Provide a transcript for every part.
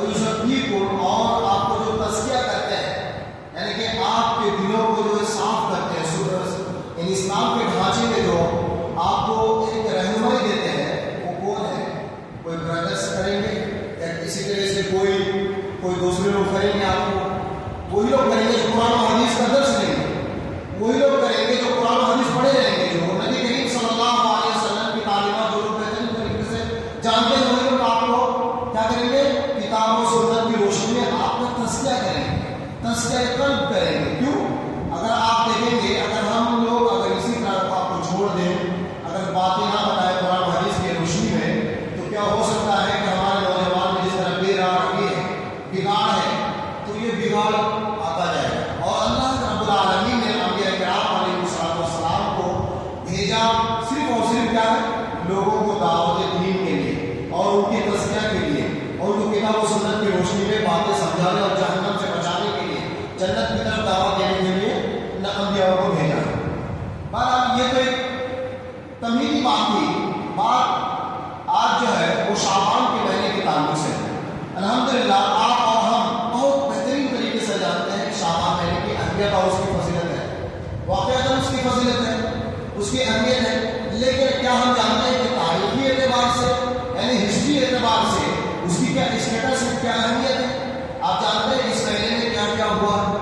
وَيُزَكِّيكُمْ اور آپ کو جو تزکیہ کرتے ہیں، یعنی کہ آپ کے دلوں کو جو صاف کرتے ہیں، یعنی اسلام کے ڈھانچے میں جو آپ کو ایک رہنمائی دیتے ہیں، وہ کون ہے؟ کوئی برادرس کریں گے یا اسی طرح سے کوئی دوسرے لوگ کریں گے؟ آپ کو وہی لوگ کریں گے جو قرآن و حدیث کا درس لیں گے، وہی لوگ کریں گے جو قرآن و حدیث پڑھے رہیں گے، جو نبی کریم صلی اللہ علیہ وسلم کی تعلیمات جو لوگ بہترین طریقے سے جانتے ہیں، وہی لوگ آپ کو کیا کریں گے؟ کتاب و سنت کی روشنی میں آپ کا تزکیہ کریں گے، تزکیہ قلب کریں گے۔ کیوں؟ اگر آپ دیکھیں گے، اگر ہم لوگ اگر اسی طرح آپ کو چھوڑ دیں، اگر باتیں نہ بتائیں قرآن و حدیث کی روشنی میں، تو کیا ہو سکتا ہے کہ ہمارے نوجوان میں جس طرح بے راہی ہے، بگاڑ ہے، تو یہ بگاڑ آتا جائے گا۔ اور اللہ رب العالمین نے انبیاء کرام علیہ السلام کو بھیجا صرف اور صرف کیا ہے؟ لوگوں کو دعوت دین کے لیے اور ان کی تزکیہ کے لیے، اور جو کتاب و سنت کی روشنی میں باتیں سمجھانے اور جہنم سے بچانے کے لیے، جنت کی طرف دعوت دینے کے لیے انبیاء کو بھیجا۔ بہرحال یہ تو ایک تمہیدی بات تھی۔ بات آج جو ہے وہ شعبان کے مہینے کے تعلق سے ہے۔ الحمدللہ آپ اور ہم بہت بہترین طریقے سے جانتے ہیں کہ شعبان مہینے کی اہمیت اور اس کی فضیلت ہے، واقعات اس کی فضیلت ہے، اس کی اہمیت ہے، لیکن کیا ہم جانتے ہیں کہ تاریخی اعتبار سے، یعنی ہسٹری اعتبار سے اس کی کیا اسٹیٹس ہے، کیا اہمیت ہے؟ آپ جانتے ہیں اس مہینے میں کیا کیا ہوا ہے؟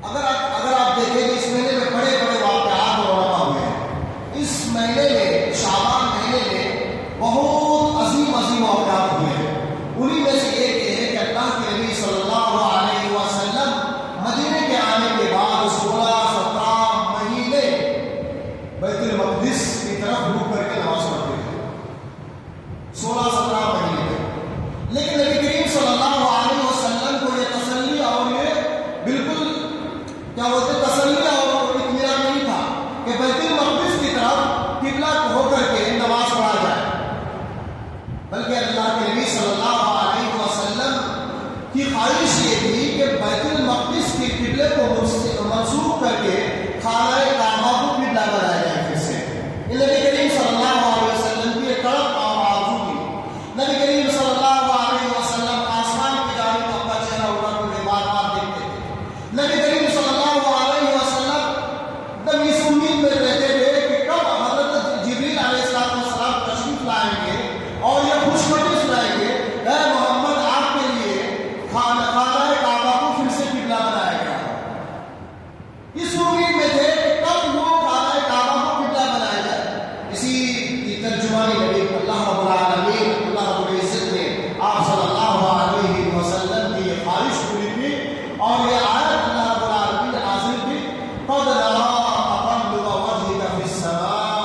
اگر آپ دیکھیں کہ اس مہینے میں بڑے بڑے واقعات رونما ہوئے ہیں۔ اس مہینے میں، شعبان مہینے میں بہت عظیم عظیم واقعات ہوئے ہیں۔ انہی میں سے ایک یہ ہے کہ اللہ کے نبی صلی اللہ علیہ وسلم مدینے کے آنے کے بعد 16-17 مہینے بیت المقدس کی طرف رخ کر کے نماز پڑھتے تھے، 16-17 مہینے تک۔ لیکن نبی کریم صلی اللہ علیہ وسلم کو یہ تسلی اور یہ بالکل کیا بولتے تسلی اور اطمینان نہیں تھا کہ بیت المقدس کی طرف قبلہ ہو کر کے نماز پڑھا جائے، بلکہ اللہ کے نبی صلی اللہ علیہ وسلم کی خواہش یہ تھی کہ بیت المقدس کے قبلے کو منسوخ کر کے خانہ کعبہ کو قبلہ بنایا جائے پھر سے۔ نبی کریم صلی اللہ علیہ وسلم کی ایک تڑپ اور آرزو تھی۔ نبی کریم صلی اللہ علیہ وسلم آسمان کی جانب اپنا چہرہ اٹھا کر بار بار دیکھتے تھے۔ نبی کریم صلی اللہ علیہ وسلم اس امید میں رہتے تھے کہ کب حضرت جبریل علیہ السلام تشریف لائیں گے اور یہ خوشخبری سنائیں گے، اے محمد آپ کے لیے خانہ کعبہ کو پھر سے قبلہ بنایا گیا۔ اس امید میں تھے کہ کب وہ خانہ کعبہ کو قبلہ بنایا جائے۔ اسی کی ترجمانی نبی اللہ رب العالمین، اللہ رب العزت نے آپ صلی اللہ علیہ وسلم کی یہ خواہش پوری کی اور یہ آیت اللہ رب العالمین نے نازل کی، قد نرى تقلب وجهك في السماء،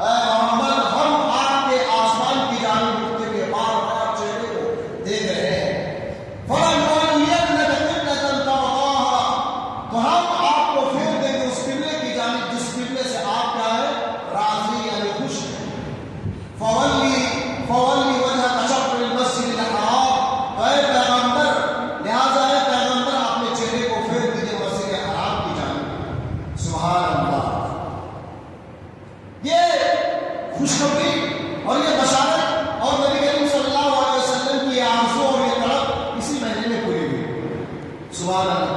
اے محمد ہم آپ کے آسمان کی جانب اٹھتے کے بار بار چہرے کو دیکھ رہے ہیں۔ فَلَنُوَلِّيَنَّكَ قِبْلَةً تَرْضَاهَا، تو ہم آپ کو پھیر دیں گے اس قبلے کی جانب جس قبلے سے آپ کیا ہے؟ راضی یعنی خوش ہیں۔ فَوَلِّ وَجْهَكَ شَطْرَ الْمَسْجِدِ الْحَرَامِ، اے پیغمبر لہٰذا اے پیغمبر اپنے چہرے کو پھیر دیجیے مسجد حرام کی جانب۔ سبحان اللہ۔ یہ خوشخبری اور یہ بشارت اور نبی کریم صلی اللہ علیہ وسلم کی آرزو اور یہ طلب اسی مہینے میں پوری ہوئی۔ سبحان اللہ۔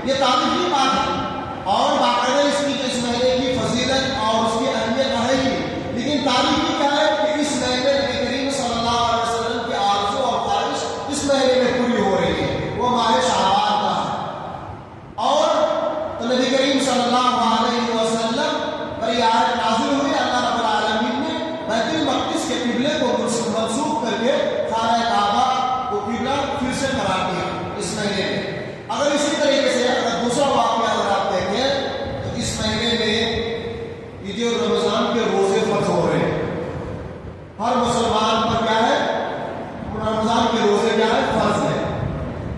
یہ تاریخی بات ہے اور باقاعدہ اس کی اس مہینے کی فضیلت اور اس کی اہمیت ہے ہی، لیکن تاریخی کیا ہے کہ اس مہینے نبی کریم صلی اللہ علیہ وسلم کی آرزو اور خواہش اس مہینے میں پوری ہو رہی ہے، وہ ماہ شعبان کا ہے۔ اور تو نبی کریم صلی اللہ علیہ وسلم پر یہ آیت نازل ہوئی، اللہ رب العالمین نے بیت المقدس کے قبلے کو منسوخ کر کے خانہ کعبہ کو قبلہ پھر سے قرار دیا اس مہینے میں۔ اگر اسی طریقے سے اگر دوسرا واقعہ اگر آپ دیکھیں تو اس مہینے میں عید رمضان کے روزے فرض ہو رہے ہیں۔ ہر مسلمان پر کیا ہے؟ رمضان کے روزے کیا ہے؟ فرض ہے۔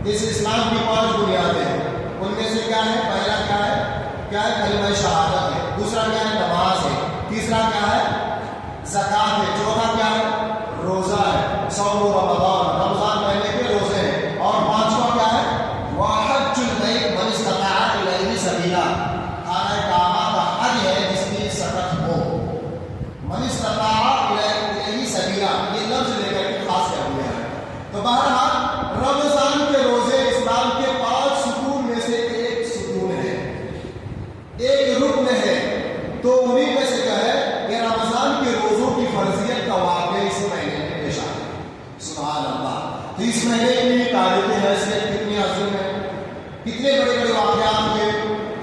جیسے اسلام کی 5 بنیادیں ہیں، ان میں سے کیا ہے؟ پہلا کیا ہے؟ کلمہ شہادت ہے، دوسرا کیا ہے؟ نماز ہے، تیسرا کیا ہے؟ زکوٰۃ ہے، چوتھا کیا ہے؟ روزہ ہے، صوم رمضان، رمضان مہینے کے روزے ہیں، اور پانچواں کیا ہے؟ وحج البیت من استطاع الیہ سبیلا، خانہ کعبہ کا حج ہے جس کی سطح ہو۔ من استطاع الیہ سبیلا یہ لفظ لے کر کے خاص کیا گیا ہے بہرحال رمضان کے روزے اسلام کے 5 ستون میں سے ایک ستون ہے، ایک رکن ہے۔ تو انہیں میں سے کیا ہے کہ رمضان کے روزوں کی فرضیت کا واقعہ اس مہینے میں پیش آ ہے۔ سبحان اللہ۔ تو اس مہینے کی تاریخ حیثیت کتنی عظیم ہے، کتنے بڑے بڑے واقعات ہوئے۔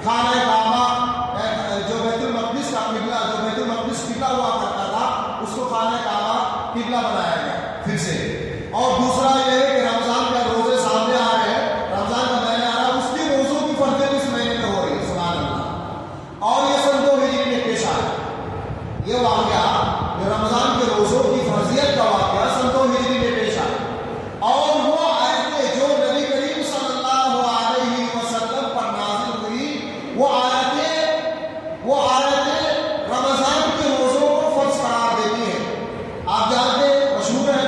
خانہ کعبہ جو بیت المقدس کا قبلہ، جو بیت المقدس قبلہ ہوا کرتا تھا، اس کو خانہ کعبہ قبلہ بنایا گیا پھر سے۔ اور دوسرا یہ ہے کہ رمضان کا روزے سامنے آ رہے ہیں، رمضان کا مہینہ آ رہا ہے، اس کے روزوں کی فرضیت اس مہینے میں ہو رہی ہے۔ سبحان اللہ۔ اور یہ سن 2 ہجری میں پیش آیا یہ واقعہ، جو رمضان کے روزوں کی فرضیت کا واقعہ سن 2 ہجری میں پیش آیا۔ اور وہ آیتیں جو نبی کریم صلی اللہ علیہ وسلم پر نازل ہوئی، وہ آیتیں رمضان کے روزوں کو فرض قرار دیتی ہیں۔ آپ جانتے ہیں، مشہور ہے،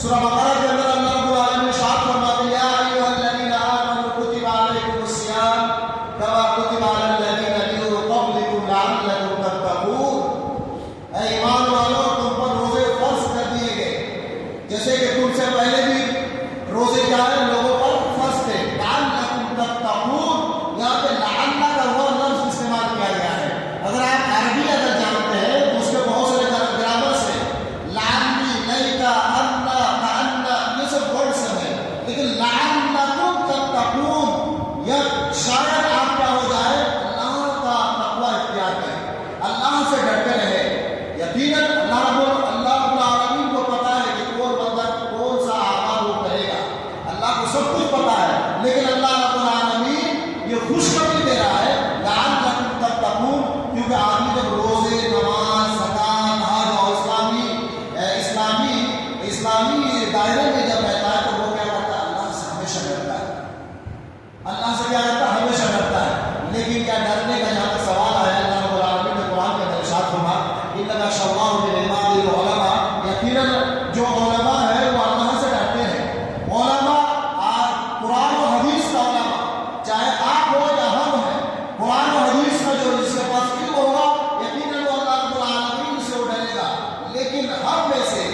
سورہ بقرہ کے اندر اللہ رب العالمین نے ارشاد فرماتے ہیں، یا ایھا الذین آمنوا کتب علیکم الصیام کما کتب علی الذین من قبلکم لعلکم تتقون۔ اے ایمان والو، تم پر روزے فرض کر دیے گئے جیسے کہ تم سے پہلے بھی روزے کیا ہے لوگوں پر فرض تھے۔ لعلکم تتقون، یہاں پہ لعل کا وہ لفظ استعمال کیا گیا ہے۔ اگر آپ عربی اگر جانتے ہیں تو اس کے بہت سارے گرامرس ہیں، لعلی، لیتا، انا، کانا، یہ سب ورڈس ہیں، لیکن لعلکم تتقون، یا شاید آپ کیا ہو جائے اللہ کا تقوی اختیار کریں، اللہ سے ڈرتے رہے۔ یقیناً اللہ رب العالمین کو پتا ہے کہ کون بندہ کون سا اعمال وہ کرے گا، اللہ کو سب کچھ پتا ہے، لیکن اللہ رب العالمین یہ خوشخبری دے رہا ہے لعلکم تتقون، کیونکہ آدمی جب روزے، نماز، زکات، حج اور اسلامی دائرے میں جب رہتا ہے تو وہ کیا کرتا ہے، اللہ سے ہمیشہ ڈرتا ہے، اللہ سے کیا کرتا ہے، ہمیشہ ڈرتا ہے۔ لیکن کیا ڈرنے کا جہاں تک سوال آیا، اللہ رب العالمین نے قرآن کے اندر ارشاد فرمایا، اِنَّ اللَّهَ بِعِبَادِهِ الْعُلَمَاء، یقیناً جو علماء ہے وہ اللہ سے ڈرتے ہیں۔ علماء، قرآن و حدیث کا علماء، چاہے آپ ہو یا ہم ہیں، قرآن و حدیث کا جو جس کے پاس علم ہوگا یقیناً وہ اللہ رب العالمین سے وہ ڈرے گا۔ لیکن ہم میں سے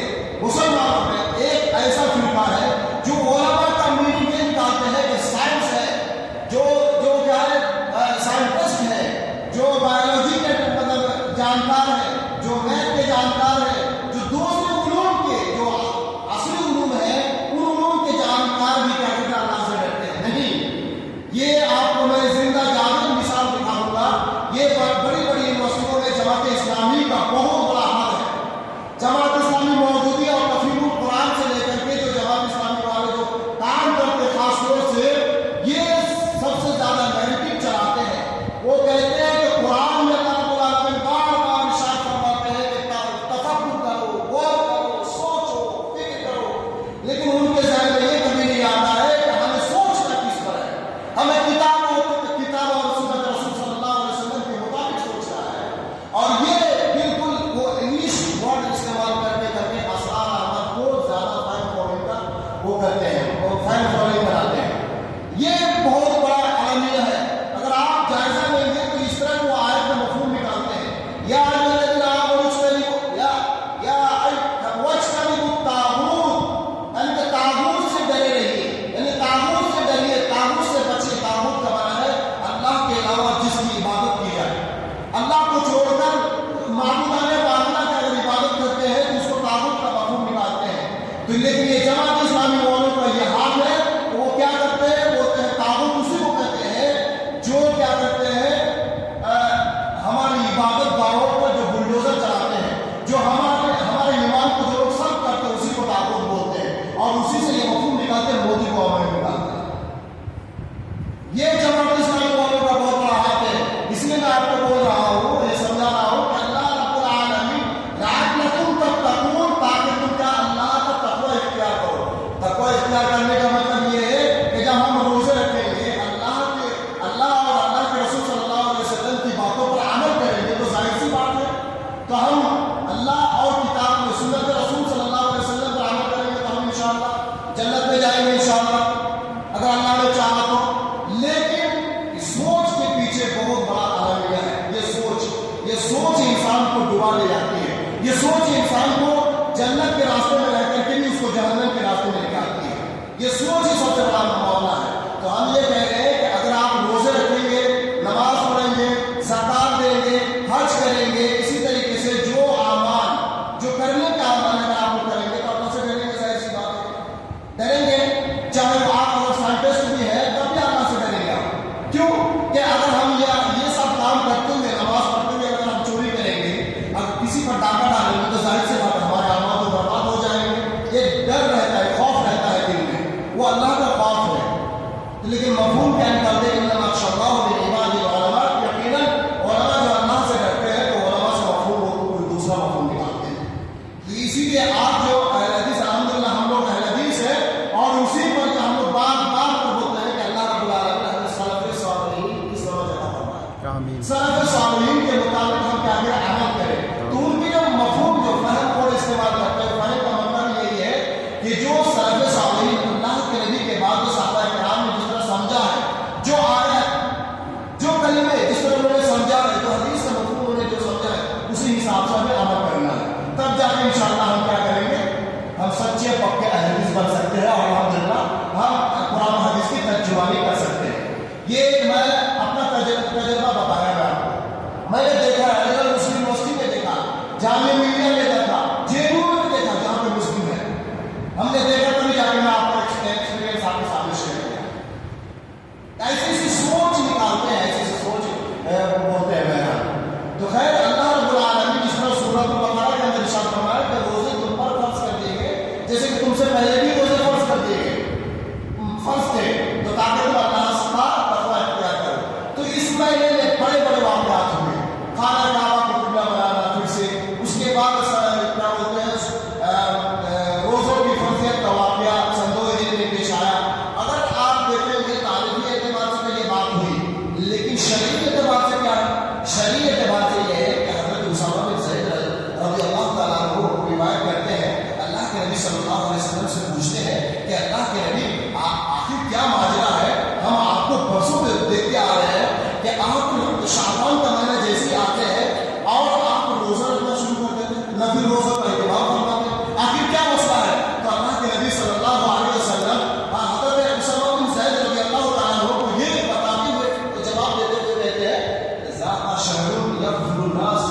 مسلمانوں میں ایک ایسا فرقہ ہے جو علماء کا میننگ یہ نکالتے ہیں کہ سائنس ہے، جو کیا ہے سائنٹسٹ ہے، جو بایولوجی کے مطلب جانکار ہے، جو میتھ کے جانکار ہے، جو دوسرے علوم کے جو اصلی علوم ہے ان علوم کے جانکار بھی کیا کہتے ہیں اللہ سے ڈرتے ہیں۔ نہیں، یہ آپ کو میں زندہ جامع مثال دکھاؤں گا۔ یہ بڑی بڑی یونیورسٹیوں میں جماعت اسلامی کا بہت بڑا ہاتھ ہے۔ جماعت اسلامی موجودی اور تفہیم القرآن سے لے کر کے جو جماعت اسلامی والے جو کام کرتے خاص طور سے یہ سب سے زیادہ نیگیٹو چلاتے ہیں۔ وہ کہتے ہیں کہ قرآن میں اللہ رب العالمین بار بار ارشاد فرماتے ہیں کہ تفکر کرو، غور کرو، سوچو، فکر کرو، لیکن ان کے ذہن میں یہ کبھی نہیں آتا ہے کہ ہمیں سوچنا کس پر ہے، ہمیں کتاب اور سنت رسول صلی اللہ علیہ وسلم کے مطابق سوچنا ہے۔ اور یہ بالکل وہ انگلش ورڈ استعمال کرتے کرتے اسرار احمد کو زیادہ فین فالوئنگ کا وہ کرتے ہیں، وہ فین فالوئنگ بناتے ہیں۔ یہ بہت بڑا عالمیہ ہے۔ اگر آپ جائزہ لیں گے تو اس طرح وہ آیت میں مفہوم نکالتے ہیں، یا الذین آمنوا اجتنبوا الطاغوت، یعنی کہ طاغوت سے ڈرے رہیے، یعنی طاغوت سے ڈریے، طاغوت سے بچیے۔ طاغوت کا معنی ہے اللہ کے علاوہ جس کی عبادت کی جائے، اللہ کو چھوڑ کر معبودان باطلہ کی اگر عبادت کرتے ہیں تو اس کو طاغوت کا مفہوم نکالتے ہیں۔ تو لیکن یہ جماعت اسلامی والوں کا یہ حال ہے، وہ کیا کرتے ہیں، وہ طاغوت اسی کو کہتے ہیں جو کیا کرتے ہیں ہماری عبادت گاہوں پر جو بلڈوزر چلاتے ہیں، جو ہمارے ایمان کو جو لوگ سلب کرتے ہیں اسی کو طاغوت بولتے ہیں، اور اسی سے یہ مفہوم نکالتے ہیں، مودی کو ہمیں نکالتے ہیں۔ یہ جماعت اسلامی والوں کا بہت بڑا ہاتھ ہے۔ اس لیے میں آپ کو بول رہا ہوں، یہ سمجھا رہا ہوں کہ اللہ رب العالمین لعلکم تتقون، تاکہ تم کیا اللہ کا تقوی اختیار کرو۔ تقوی اختیار کرنے کا مطلب یہ ہے کہ جب ہم روزے رکھیں گے، اللہ اور اللہ کے رسول صلی اللہ علیہ وسلم کی باتوں پر عمل کریں گے تو ظاہر سی بات ہے تو ہم اللہ اور کتاب میں سنت رسول صلی اللہ علیہ وسلم پر عمل کریں گے تو ہم انشاءاللہ جنت میں جائیں گے انشاءاللہ، اگر اللہ نے چاہا تو۔ لیکن سوچ کے پیچھے بہت بڑا عالمیہ ہے۔ یہ سوچ انسان کو ڈبا لے جاتی ہے، یہ سوچ انسان کو جنت کے راستے میں رہ کر کے بھی اس کو جہنم کے راستے میں لے کے آتی ہے۔ یہ سوچ ہی سب سے بڑا معاملہ ہے. تو ہم یہ کہہ رہے ہیں کہ اگر آپ روزے رکھیں گے، نماز پڑھیں گے، زکات دیں گے، حج کریں گے، اسی طریقے سے جو اعمال جو کرنے کا اعمال ہے آپ وہ کریں گے تو اللہ سے ڈریں گے. ظاہر سی بات ہے ڈریں گے، چاہے وہ آپ اگر سائنٹسٹ بھی ہے تب بھی اللہ سے ڈریں گے آپ. کیوں کہ اگر ہم یہ سب کام کرتے ہوئے، نماز پڑھتے ہوئے اگر ہم چوری کریں گے، اگر کسی پر ڈاکہ ڈالیں گے تو ظاہر سی بات ہے ہمارے اعمال تو برباد ہو جائیں گے. ایک ڈر رہتا ہے، خوف رہتا ہے دل میں، وہ اللہ کا خوف ہے. لیکن مفہوم کیا نکالتے ہیں؟ انما یخشی اللہ من عبادہ العلماء. یقیناً علماء جو اللہ سے ڈرتے ہیں تو علماء سے مفہوم ہو کوئی دوسرا مفہوم نکالتے ہیں. اسی لیے آپ جو اہل حدیث، الحمدللہ ہم لوگ اہل حدیث ہیں اور اسی پر ہم لوگ بار بار بولتے ہیں کہ اللہ رب العالمین ہمیں سلف صالحین کی سمجھ عطا فرمائے. سلف صالحین کے مطابق ہم کیا کریں؟ عمل کریں. تو ان کی جو مفہوم جو فہم اور استعمال کرتے ہیں، فہم کا مطلب یہی ہے کہ جو سلف صالحین اللہ کے نبی کے بعد جو صحابہ کرام نے جس طرح سمجھا ہے، جو آیت جو کلمے جس طرح انہوں نے سمجھا ہے، جو حدیث کا مفہوم انہوں نے جو سمجھا ہے، اسی حساب سے ہمیں عمل کرنا ہے. تب جا کے انشاءاللہ ہم کیا کریں گے؟ ہم سچے پکے اہل حدیث بن سکتے ہیں اور الحمدللہ ہم قرآن حدیث کی ترجمانی کر سکتے ہیں. یہ میں اپنا تجربہ بتایا میں آپ کو. میں نے دیکھا ہے علی گڑھ مسلم یونیورسٹی میں دیکھا، جامعہ ملیہ میں دیکھا، JNU میں دیکھا جہاں پہ مسلم ہے. ہم نے دیکھا تبھی جا کے میں آپ کو ایکسپیرینس آپ کے سامنے شیئر کیا. ایسی سوچ نکالتے ہیں، ایسی سوچ بولتے ہیں میرا. تو خیر اللہ رب العالمین جس طرح سورۃ البقرہ کے اندر ارشاد فرمایا کہ روزے تم پر فرض کر دیے گئے، جیسے کہ تم سے پہلے بھی روزے فرض کر دیے گئے، فرض تھے تو تاکہ تم اللہ کا تقویٰ اختیار کرو. تو اس مہینے میں بڑے بڑے واقعات ہوئے. خانہ کعبہ کو قبلہ بنانا پھر سے، اس کے بعد کیا بولتے ہیں روزوں کی فرضیت کا واقعہ سن 2000 میں پیش آیا. اگر آپ دیکھیں گے تاریخی اعتبار سے تو یہ بات ہوئی، لیکن شرعی اعتبار سے کیا ہے؟ شرعی اعتبار سے یہ ہے کہ حضرت اسامہ بن زید رضی اللہ تعالیٰ عنہ روایت کرتے ہیں کہ اللہ کے نبی صلی اللہ علیہ وسلم سے پوچھتے ہیں کہ اللہ کے نبی آخر کیا ماجرا ہے؟ ہم آپ کو برسوں سے دیکھتے آ رہے ہیں کہ آپ شعبان کا مہینہ جیسے ہی آتے ہیں اور آپ روزہ رکھنا شروع کر دیتے ہیں، نفل روزہ کا اہتمام فرماتے ہیں. آخر کیا مسئلہ ہے؟ تو اللہ کے نبی صلی اللہ علیہ وسلم حضرت اسامہ بن زید رضی اللہ تعالیٰ عنہ کو یہ بتاتے ہوئے جواب دیتے ہوئے کہتے ہیں ذاک شہر یغفل الناس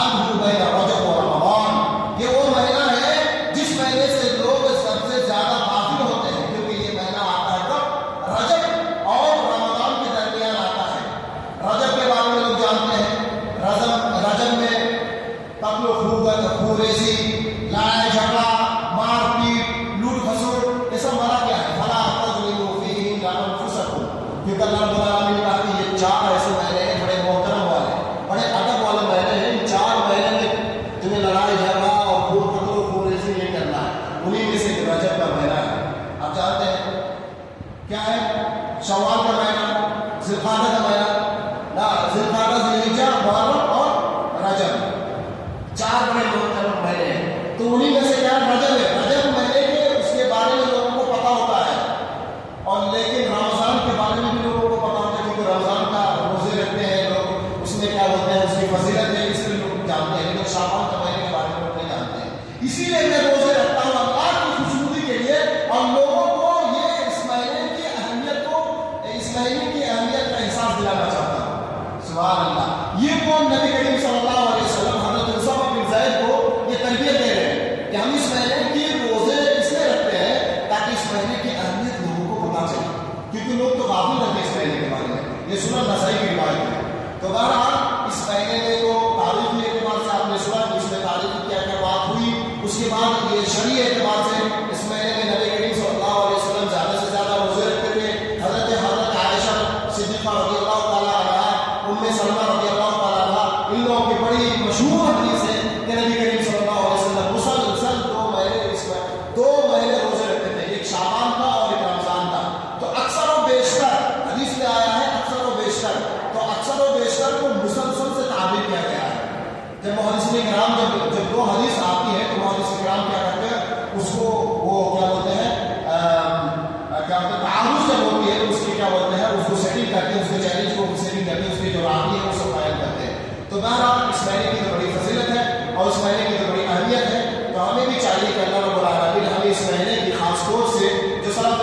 عنہ بین رجب و رمضان. یہ وہ مہینہ ہے جس مہینے سے لوگ سب سے زیادہ غافل ہوتے ہیں، کیونکہ یہ مہینہ آتا ہے کب؟ رجب اور رمضان کے درمیان آتا ہے. رجب کے بارے میں لوگ جانتے ہیں، رجب میں قتل و خوریزی، لڑائی جھگڑا، مار پیٹ، لوٹ کھسوٹ، یہ سب مرا کیا ہے؟ فلا تظلموا فیہن انفسکم. کیونکہ اللہ رب العالمین نے کہا کہ یہ 4 ایسے مہینے ہیں بڑے محترم والے، بڑے ادب والے مہینے ہیں. ان 4 مہینے میں تمہیں لڑائی جھگڑا اور قتل و خوریزی نہیں کرنا ہے. انہیں میں سے رجب کا مہینہ ہے. آپ جانتے ہیں کیا ہے؟ شوال کا مہینہ، ذی القعدہ کا مہینہ، ذی القعدہ، ذی الحجہ، محرم اور رجب، 4 بڑے محترم مہینے ہیں. تو انہیں میں سے کیا رجب ہے؟ رجب مہینے کے اس کے بارے میں لوگوں کو پتا ہوتا ہے، اور لیکن رمضان کے بارے میں بھی لوگوں کو پتا ہوتا ہے کیونکہ رمضان کا روزے رکھتے ہیں لوگ، اس میں کیا بولتے ہیں اس کی فضیلت ہے، اس لیے لوگ جانتے ہیں. لیکن شعبان کے مہینے کے بارے میں لوگ نہیں جانتے ہیں. اسی لیے میں روزے رکھتا ہوں اللہ کی خوشنودی کے لیے اور لوگوں کو یہ اس مہینے کی اہمیت کا احساس دلانا چاہتا ہوں. سبحان اللہ. یہ کون؟ نبی کریم صلی اللہ علیہ وسلم حضرت اسامہ بن زید کو یہ تربیت دے رہے ہیں کہ ہم اس مہینے کی روزے اس لیے رکھتے ہیں تاکہ اس مہینے کی اہمیت لوگوں کو پتا چلے، کیونکہ لوگ تو غافل رہتے ہیں اس مہینے کے بارے میں. یہ سنن نسائی کی روایت ہے. تو بہرحال اس مہینے میں تو تاریخی اعتبار سے آپ نے سنا کہ اس میں تاریخی کیا کیا بات ہوئی. اس کے بعد یہ شرعی اعتبار سے اس مہینے میں نبی کریم صلی اللہ علیہ وسلم زیادہ سے زیادہ روزے رکھتے تھے. حضرت عائشہ صدیقہ رضی اللہ تعالیٰ عنہا، ام سلمہ رضی اللہ تعالیٰ عنہا، ان لوگوں کی بڑی مشہور حدیث ہے کہ نبی کریم صلی اللہ علیہ وسلم مسلسل 2 مہینے روزے رکھتے تھے، ایک شعبان کا اور ایک رمضان کا. تو اکثر و بیشتر حدیث میں آیا ہے اکثر و بیشتر، تو اکثر و بیشتر کو مسلسل سے تعبیر کیا گیا ہے. جب محدثین کرام جب 2 حدیث آتی ہے تو محدثین کرام کیا کرتے ہیں؟ اس کو وہ کیا بولتے ہیں تعارض جب ہوتی ہے تو اس کی کیا بولتے ہیں اس کو سیٹنگ کرتے ہیں، اس کے چیلنج کو سیٹنگ کرتے ہیں، اس کی جو راوی ہے اس کو قائم کرتے ہیں. تو بہرحال اس مہینے کی تو بڑی فضیلت ہے اور اس مہینے کی تو بڑی اہمیت ہے. تو ہمیں بھی چاہیے کہ اللہ رب العالمین ہمیں اس مہینے کی خاص طور سے جو سلف